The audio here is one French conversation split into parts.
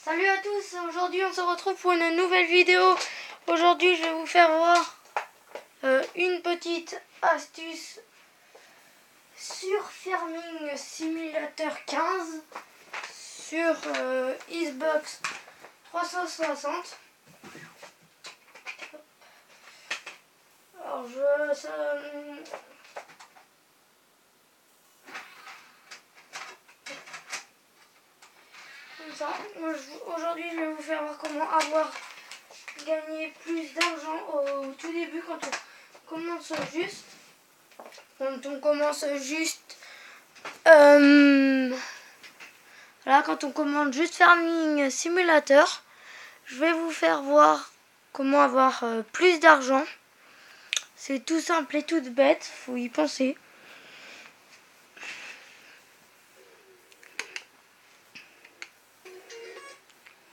Salut à tous, aujourd'hui on se retrouve pour une nouvelle vidéo. Aujourd'hui je vais vous faire voir une petite astuce sur Farming Simulator 15 sur Xbox 360. Alors aujourd'hui je vais vous faire voir comment avoir gagné plus d'argent au tout début quand on commence juste. Voilà, quand on commande juste Farming Simulator, je vais vous faire voir comment avoir plus d'argent. C'est tout simple et tout bête, faut y penser.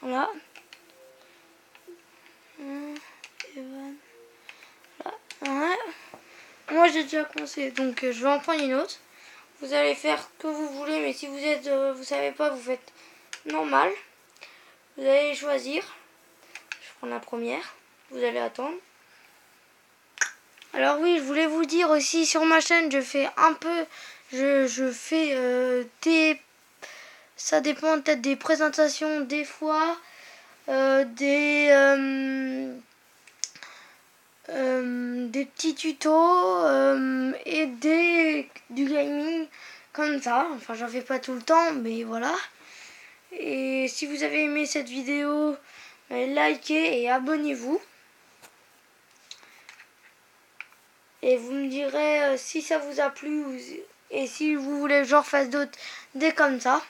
Voilà. Ouais. Moi j'ai déjà commencé, donc je vais en prendre une autre. Vous allez faire ce que vous voulez, mais si vous savez pas, vous faites normal. Vous allez choisir. Je prends la première. Vous allez attendre. Alors oui, je voulais vous dire aussi, sur ma chaîne, je fais un peu, je fais ça dépend peut-être des présentations des fois, des petits tutos et du gaming comme ça. Enfin, j'en fais pas tout le temps, mais voilà. Et si vous avez aimé cette vidéo, likez et abonnez-vous. Et vous me direz si ça vous a plu et si vous voulez que j'en fasse d'autres des comme ça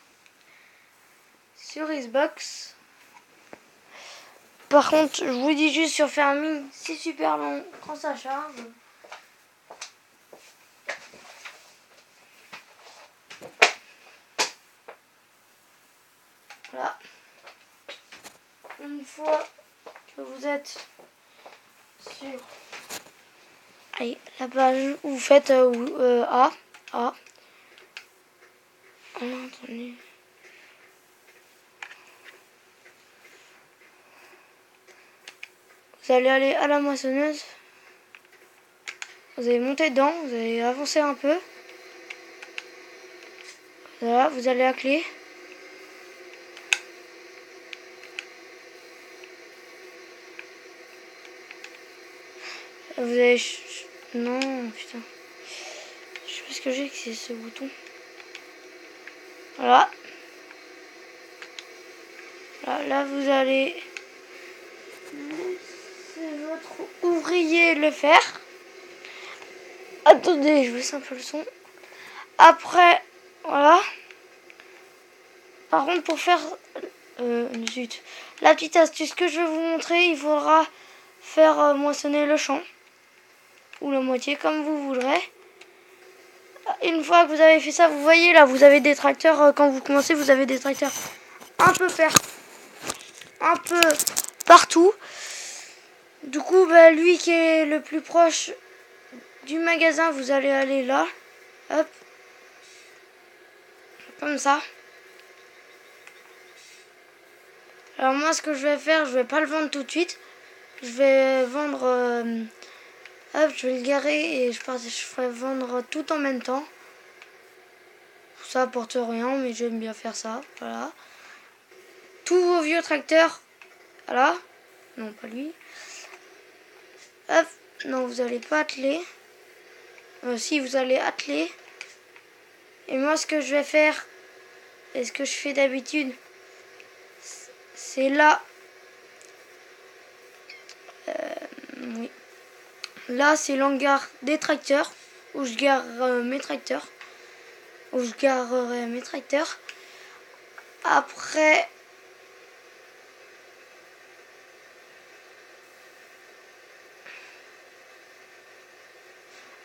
sur Xbox. Par contre, je vous dis juste sur Farming, c'est super long quand ça charge. Voilà. Une fois que vous êtes sur la page, vous faites A. Attendez. Vous allez aller à la moissonneuse. Vous allez monter dedans, vous allez avancer un peu. Voilà, vous allez à clé. Vous allez... Non, putain. Je sais pas ce que j'ai que c'est ce bouton. Voilà. Là, vous allez laisser votre ouvrier le faire. Attendez, je baisse un peu le son. Après, voilà. Par contre, pour faire... zut. La petite astuce que je vais vous montrer, il faudra faire moissonner le champ. Ou la moitié, comme vous voudrez. Une fois que vous avez fait ça, vous voyez là, vous avez des tracteurs, quand vous commencez, vous avez des tracteurs un peu partout. Du coup, lui qui est le plus proche du magasin, vous allez aller là. Hop. Comme ça. Alors moi, ce que je vais faire, je vais pas le vendre tout de suite. Je vais vendre... hop, je vais le garer et je ferai vendre tout en même temps. Ça apporte rien, mais j'aime bien faire ça. Voilà. Tous vos vieux tracteurs. Voilà. Non, pas lui. Hop. Non, vous allez pas atteler. Si, vous allez atteler. Et moi, ce que je vais faire, et ce que je fais d'habitude, c'est là. Oui. Là, c'est l'hangar des tracteurs, où je gare mes tracteurs. Où je garerai mes tracteurs. Après...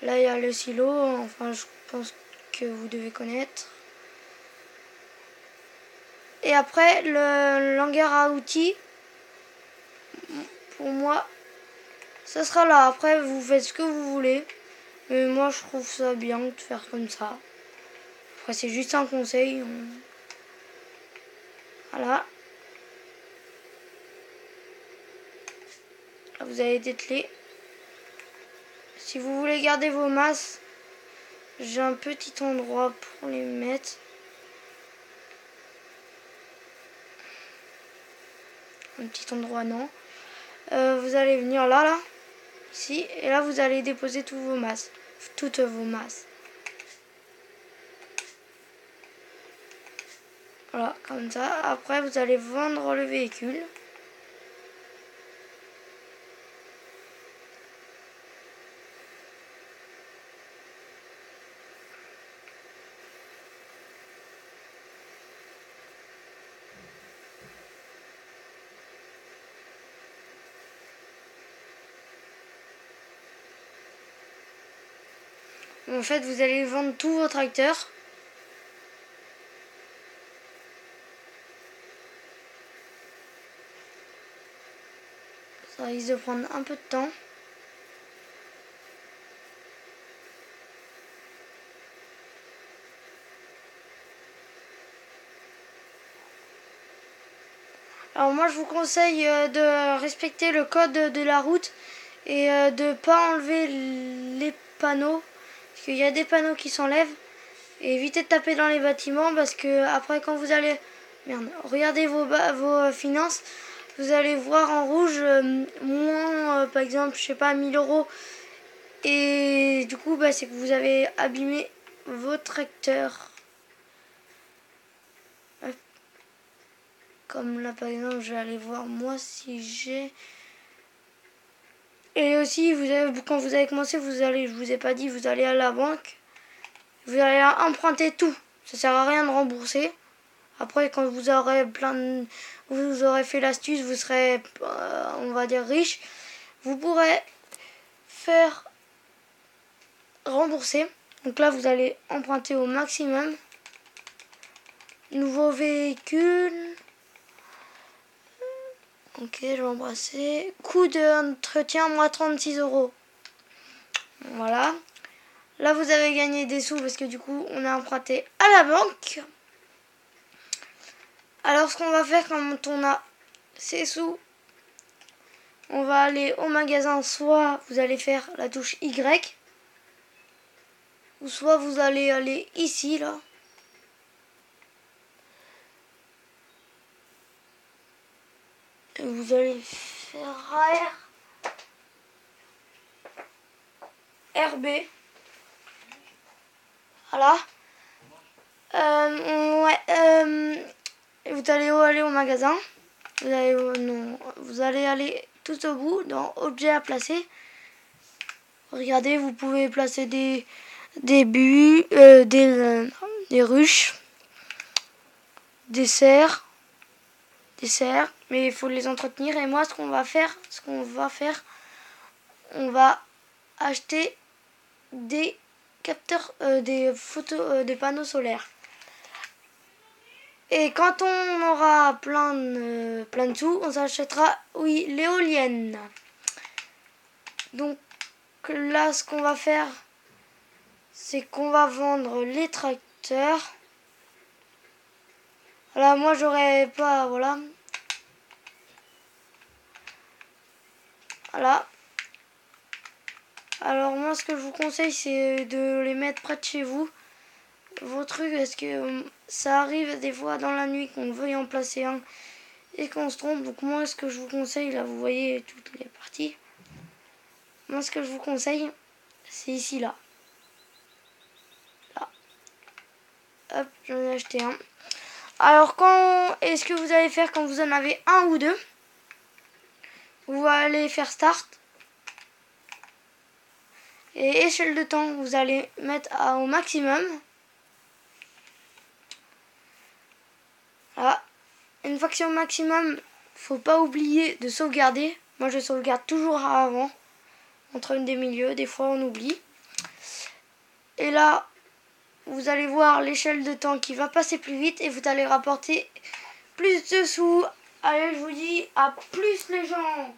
Là, il y a le silo, enfin, je pense que vous devez connaître. Et après, le hangar à outils, pour moi, ça sera là. Après, vous faites ce que vous voulez. Mais moi, je trouve ça bien de faire comme ça. Après, c'est juste un conseil. Voilà. vous allez dételer. Si vous voulez garder vos masses, j'ai un petit endroit pour les mettre. Un petit endroit, non. Vous allez venir là, ici, et là vous allez déposer toutes vos masses. Voilà, comme ça. Après, vous allez vendre le véhicule. En fait, vous allez vendre tous vos tracteurs. Ça risque de prendre un peu de temps. Alors moi, je vous conseille de respecter le code de la route et de pas enlever les panneaux. Parce qu'il y a des panneaux qui s'enlèvent. Et évitez de taper dans les bâtiments parce que après quand vous allez regardez vos finances, vous allez voir en rouge moins par exemple je sais pas 1000 euros et du coup c'est que vous avez abîmé vos tracteurs. Comme là par exemple je vais aller voir moi si j'ai. Et aussi quand vous avez commencé je vous ai pas dit, vous allez à la banque. Vous allez emprunter tout. Ça sert à rien de rembourser. Après, quand vous aurez vous aurez fait l'astuce, vous serez, on va dire, riche. Vous pourrez faire rembourser. Donc là, vous allez emprunter au maximum. Nouveau véhicule. Ok, je vais embrasser. Coût d'entretien, moins 36 euros. Voilà. Là, vous avez gagné des sous parce que du coup, on a emprunté à la banque. Alors, ce qu'on va faire quand on a ces sous, on va aller au magasin. Soit vous allez faire la touche Y, ou soit vous allez aller ici, là. Et vous allez faire RB. Voilà. Vous allez aller au magasin. Vous allez aller tout au bout dans Objets à placer. Regardez, vous pouvez placer des ruches, des serres, mais il faut les entretenir. Et moi, ce qu'on va faire, on va acheter des capteurs, des panneaux solaires. Et quand on aura plein de sous, on s'achètera, l'éolienne. Donc là, ce qu'on va faire, c'est qu'on va vendre les tracteurs. Voilà, moi j'aurais pas, voilà. Voilà. Alors moi, ce que je vous conseille, c'est de les mettre près de chez vous. Vos trucs, parce que ça arrive des fois dans la nuit qu'on veuille en placer un et qu'on se trompe. Donc moi, ce que je vous conseille, là, vous voyez toutes les parties. Moi, ce que je vous conseille, c'est ici, là. Là. Hop, j'en ai acheté un. Alors, est-ce que vous allez faire quand vous en avez un ou deux? Vous allez faire Start. Et échelle de temps, vous allez mettre au maximum. Voilà. Une fois que c'est au maximum, faut pas oublier de sauvegarder. Moi, je sauvegarde toujours avant. Entre une des milieux, des fois on oublie. Et là, vous allez voir l'échelle de temps qui va passer plus vite et vous allez rapporter plus de sous. Allez, je vous dis à plus les gens.